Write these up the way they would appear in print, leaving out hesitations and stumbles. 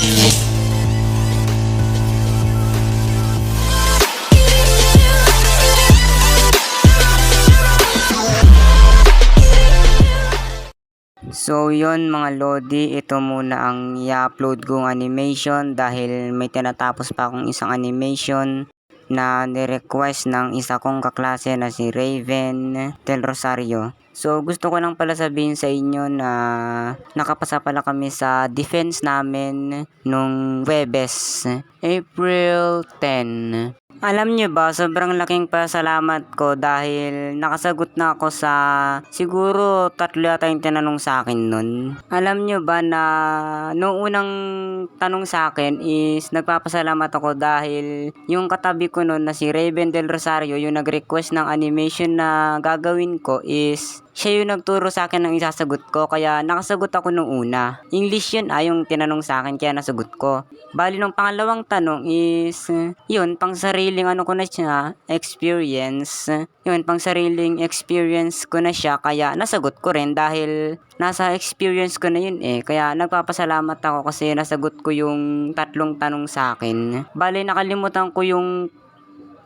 So yon mga lodi, ito muna ang i-upload kong animation dahil may tinatapos pa akong isang animation na ni-request ng isa kong kaklase na si Raven Del Rosario. So gusto ko lang pala sabihin sa inyo na nakapasa pala kami sa defense namin nung Webes, April 10. Alam nyo ba, sobrang laking pasalamat ko dahil nakasagot na ako sa siguro 3 yata yung tinanong sa akin nun. Alam nyo ba na noong unang tanong sa akin is nagpapasalamat ako dahil yung katabi ko nun na si Raven Del Rosario, yung nag-request ng animation na gagawin ko is siya yung nagturo sa akin ng isasagot ko, kaya nakasagot ako nung una. English yun yung tinanong sa akin, kaya nasagot ko. Bali nung pangalawang tanong is yun, pang sariling ano ko na siya, experience. Yun, pang sariling experience ko na siya, kaya nasagot ko rin dahil nasa experience ko na yun Kaya nagpapasalamat ako kasi nasagot ko yung 3 tanong sa akin. Bali nakalimutan ko yung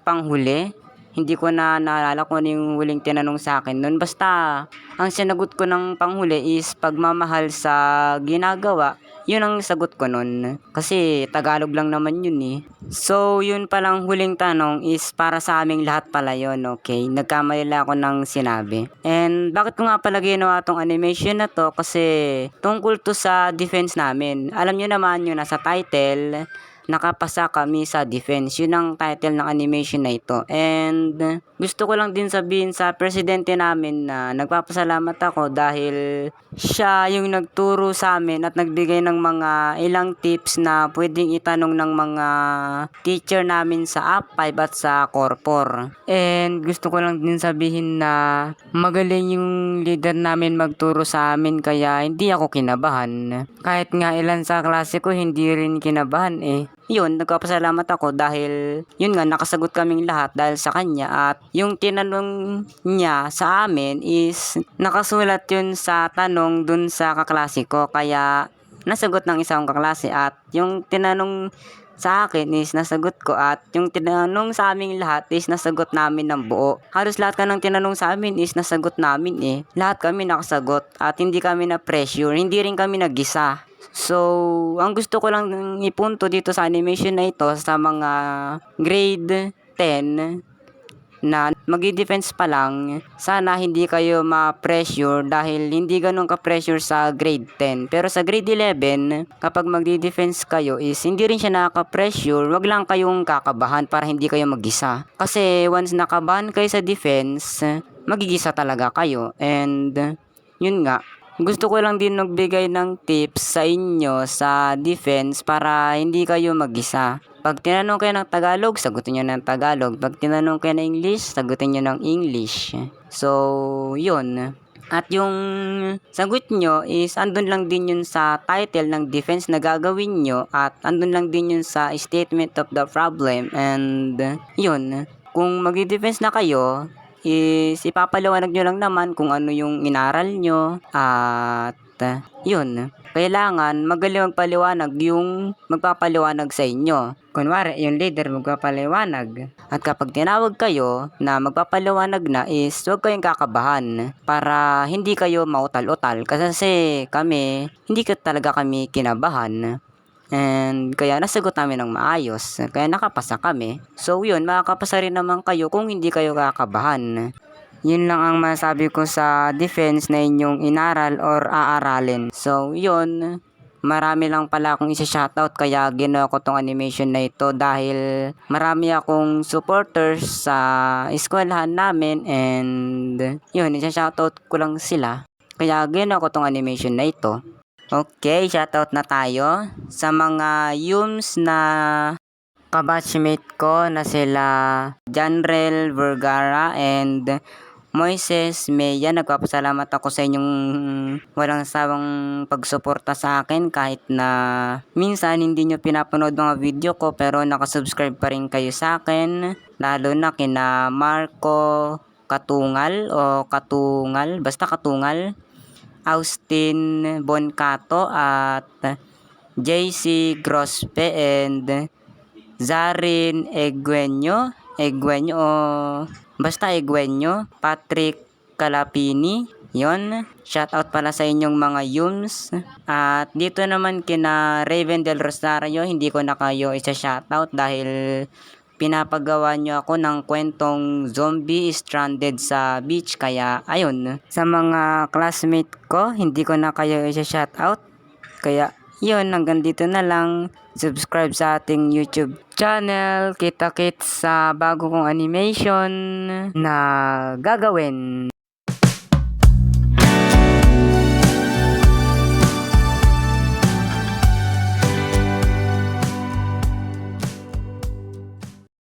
panghuli. Hindi ko na naalala kung ano yung huling tinanong sa akin nun. Basta, ang sinagot ko ng panghuli is pagmamahal sa ginagawa. Yun ang sagot ko nun. Kasi Tagalog lang naman yun So, yun palang huling tanong is para sa aming lahat pala yun, okay? Nagkamali lang ako ng sinabi. And bakit ko nga pala ginawa tong animation na to? Kasi tungkol to sa defense namin. Alam nyo naman yung nasa title, nakapasa kami sa defense. Yun ang title ng animation na ito. And gusto ko lang din sabihin sa presidente namin na nagpapasalamat ako dahil siya yung nagturo sa amin at nagbigay ng mga ilang tips na pwedeng itanong ng mga teacher namin sa AP5 at sa Corpor. And gusto ko lang din sabihin na magaling yung leader namin magturo sa amin, kaya hindi ako kinabahan. Kahit nga ilan sa klase ko hindi rin kinabahan Yun, nagpapasalamat ako dahil yun nga, nakasagot kaming lahat dahil sa kanya, at yung tinanong niya sa amin is nakasulat yun sa tanong dun sa kaklase ko, kaya nasagot ng isang kaklase, at yung tinanong sa akin is nasagot ko, at yung tinanong sa aming lahat is nasagot namin ng buo. Halos lahat ka ng tinanong sa amin is nasagot namin Lahat kami nakasagot at hindi kami na pressure, hindi rin kami nag-isa. So, ang gusto ko lang ipunto dito sa animation na ito sa mga grade 10 na magi-defense pa lang, sana hindi kayo ma-pressure dahil hindi ganun ka-pressure sa grade 10. Pero sa grade 11, kapag magdi-defense kayo is hindi rin siya nakaka-pressure, wag lang kayong kakabahan para hindi kayo mag-isa. Kasi once nakabahan kayo sa defense, magigisa talaga kayo. And yun nga, gusto ko lang din magbigay ng tips sa inyo sa defense para hindi kayo mag-isa. Pag tinanong kayo ng Tagalog, sagutin nyo ng Tagalog. Pag tinanong kayo ng English, sagutin nyo ng English. So, yun. At yung sagot nyo is andun lang din yun sa title ng defense na gagawin nyo, at andun lang din yun sa statement of the problem. And yun, kung mag-defense na kayo, is ipapaliwanag nyo lang naman kung ano yung inaral nyo, at yun, kailangan magaling magpaliwanag yung magpapaliwanag sa inyo. Kunwari, yung leader magpapaliwanag, at kapag tinawag kayo na magpapaliwanag na is huwag kayong kakabahan para hindi kayo mautal-utal, kasi kami, hindi talaga kami kinabahan. And kaya nasagot namin ng maayos, kaya nakapasa kami. So yun, makakapasa rin naman kayo kung hindi kayo kakabahan. Yun lang ang masabi ko sa defense na inyong inaral or aaralin. So yun, marami lang pala akong isa-shoutout, kaya ginawa ko tong animation na ito dahil marami akong supporters sa eskwelahan namin, and yun, isa-shoutout ko lang sila. Kaya ginawa ko tong animation na ito. Okay, shoutout na tayo sa mga yums na kabatchmate ko na sila Janrel Vergara and Moises Meya. Nagpapasalamat ako sa inyong walang sawang pagsuporta sa akin kahit na minsan hindi nyo pinapanood mga video ko, pero nakasubscribe pa rin kayo sa akin, lalo na kina Marco Katungal o Katungal, basta Katungal, Austin Boncato at JC Grospe, and Zarin Egueño o basta Egueño, Patrick Calapini. Yon, shoutout pala sa inyong mga yums. At dito naman kina Raven Del Rosario, hindi ko na kayo isa-shoutout dahil pinapagawa nyo ako ng kwentong zombie stranded sa beach. Kaya ayun, sa mga classmate ko, hindi ko na kayo isa-shoutout. Kaya yun, hanggang dito na lang. Subscribe sa ating YouTube channel. Kita-kits sa bago kong animation na gagawin.